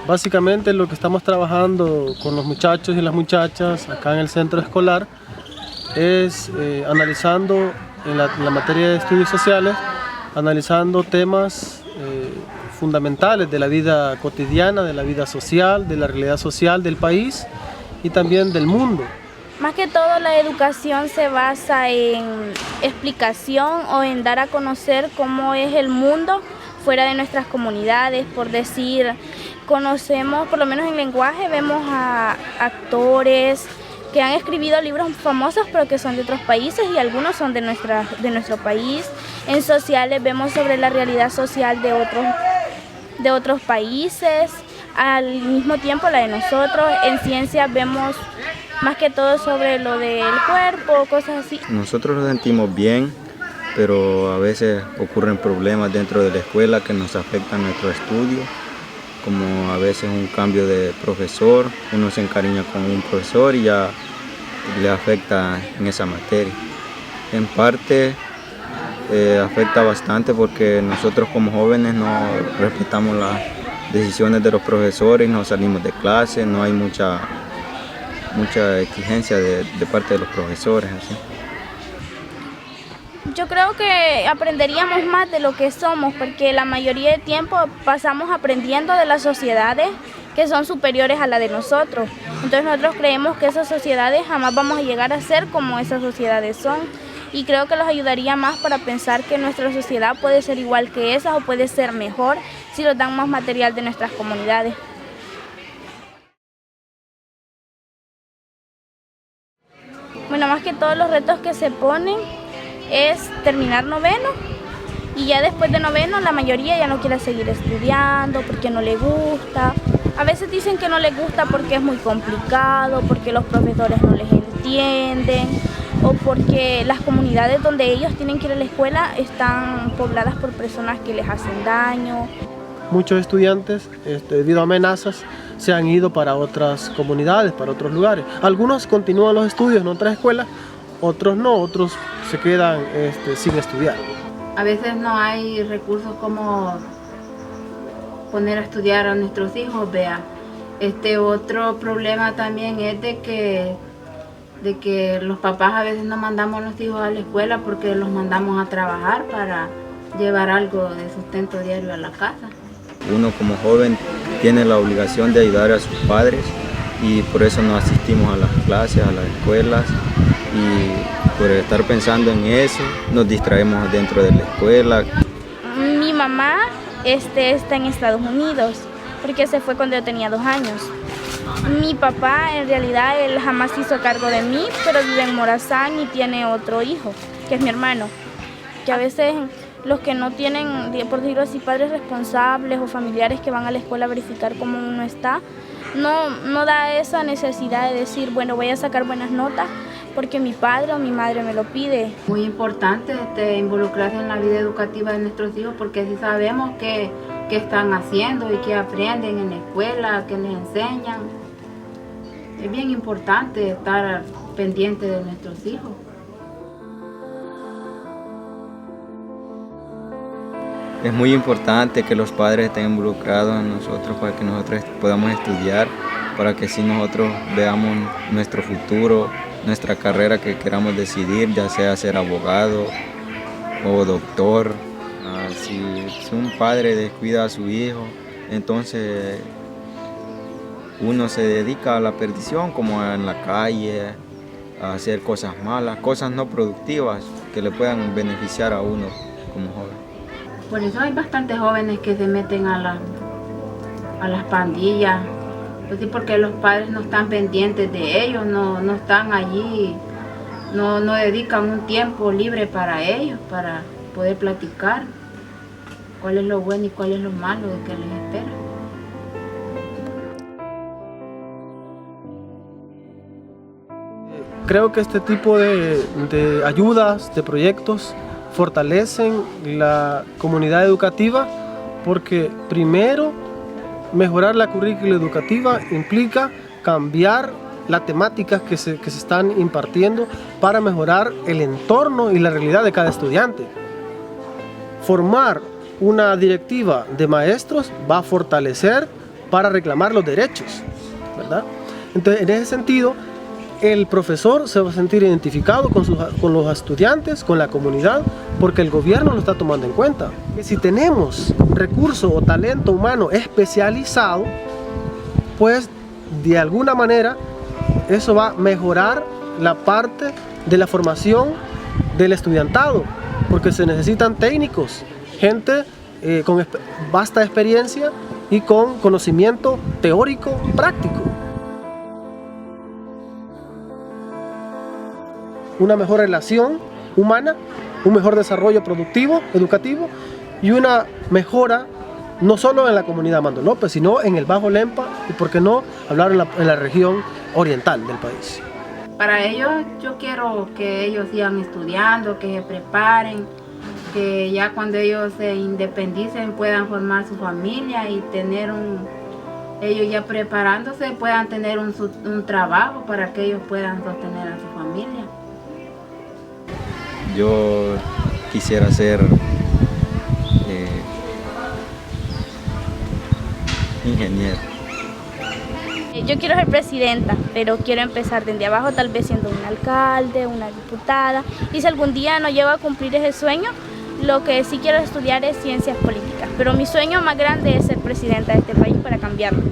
Básicamente lo que estamos trabajando con los muchachos y las muchachas acá en el centro escolar es analizando en la materia de estudios sociales, analizando temas fundamentales de la vida cotidiana, de la vida social, de la realidad social del país y también del mundo. Más que todo la educación se basa en explicación o en dar a conocer cómo es el mundo fuera de nuestras comunidades, por decir, conocemos, por lo menos en lenguaje, vemos a actores que han escrito libros famosos pero que son de otros países y algunos son de nuestro país. En sociales vemos sobre la realidad social de otros países, al mismo tiempo la de nosotros. En ciencias vemos más que todo sobre lo del cuerpo, cosas así. Nosotros nos sentimos bien, pero a veces ocurren problemas dentro de la escuela que nos afectan nuestro estudio, como a veces un cambio de profesor, uno se encariña con un profesor y ya le afecta en esa materia. En parte afecta bastante porque nosotros como jóvenes no respetamos las decisiones de los profesores, no salimos de clase, no hay mucha exigencia de parte de los profesores. Así. Yo creo que aprenderíamos más de lo que somos, porque la mayoría del tiempo pasamos aprendiendo de las sociedades que son superiores a la de nosotros. Entonces nosotros creemos que esas sociedades jamás vamos a llegar a ser como esas sociedades son. Y creo que los ayudaría más para pensar que nuestra sociedad puede ser igual que esas o puede ser mejor si nos dan más material de nuestras comunidades. Bueno, más que todos los retos que se ponen es terminar noveno y ya después de noveno la mayoría ya no quiere seguir estudiando porque no le gusta. A veces dicen que no les gusta porque es muy complicado, porque los profesores no les entienden o porque las comunidades donde ellos tienen que ir a la escuela están pobladas por personas que les hacen daño. Muchos estudiantes, debido a amenazas, se han ido para otras comunidades, para otros lugares. Algunos continúan los estudios en otras escuelas, otros no, otros se quedan sin estudiar. A veces no hay recursos como poner a estudiar a nuestros hijos, vea. Otro problema también es de que los papás a veces no mandamos a los hijos a la escuela porque los mandamos a trabajar para llevar algo de sustento diario a la casa. Uno como joven tiene la obligación de ayudar a sus padres y por eso no asistimos a las clases, a las escuelas, y por estar pensando en eso nos distraemos dentro de la escuela. Mi mamá está en Estados Unidos porque se fue cuando yo tenía 2 años. Mi papá en realidad él jamás hizo cargo de mí, pero vive en Morazán y tiene otro hijo, que es mi hermano, que a veces los que no tienen, por decirlo así, padres responsables o familiares que van a la escuela a verificar cómo uno está, no da esa necesidad de decir, bueno, voy a sacar buenas notas porque mi padre o mi madre me lo pide. Muy importante involucrarse en la vida educativa de nuestros hijos porque así sabemos qué están haciendo y qué aprenden en la escuela, qué les enseñan. Es bien importante estar pendiente de nuestros hijos. Es muy importante que los padres estén involucrados en nosotros para que nosotros podamos estudiar, para que así nosotros veamos nuestro futuro, nuestra carrera que queramos decidir, ya sea ser abogado o doctor. Si un padre descuida a su hijo, entonces uno se dedica a la perdición, como en la calle, a hacer cosas malas, cosas no productivas que le puedan beneficiar a uno como joven. Por eso hay bastantes jóvenes que se meten a las pandillas, pues sí, porque los padres no están pendientes de ellos, no están allí, no dedican un tiempo libre para ellos, para poder platicar cuál es lo bueno y cuál es lo malo de que les espera. Creo que este tipo de ayudas, de proyectos, fortalecen la comunidad educativa porque primero mejorar la currícula educativa implica cambiar las temáticas que se están impartiendo para mejorar el entorno y la realidad de cada estudiante. Formar una directiva de maestros va a fortalecer para reclamar los derechos, ¿verdad? Entonces, en ese sentido, el profesor se va a sentir identificado con los estudiantes, con la comunidad, porque el gobierno lo está tomando en cuenta. Y si tenemos recurso o talento humano especializado, pues de alguna manera eso va a mejorar la parte de la formación del estudiantado, porque se necesitan técnicos, gente con vasta experiencia y con conocimiento teórico práctico. Una mejor relación humana, un mejor desarrollo productivo, educativo y una mejora no solo en la comunidad Mando López, sino en el Bajo Lempa y, por qué no, hablar en la región oriental del país. Para ellos, yo quiero que ellos sigan estudiando, que se preparen, que ya cuando ellos se independicen puedan formar su familia y tener ellos ya preparándose puedan tener un trabajo para que ellos puedan sostener a su familia. Yo quisiera ser ingeniero. Yo quiero ser presidenta, pero quiero empezar desde abajo, tal vez siendo un alcalde, una diputada. Y si algún día no llego a cumplir ese sueño, lo que sí quiero estudiar es ciencias políticas. Pero mi sueño más grande es ser presidenta de este país para cambiarlo.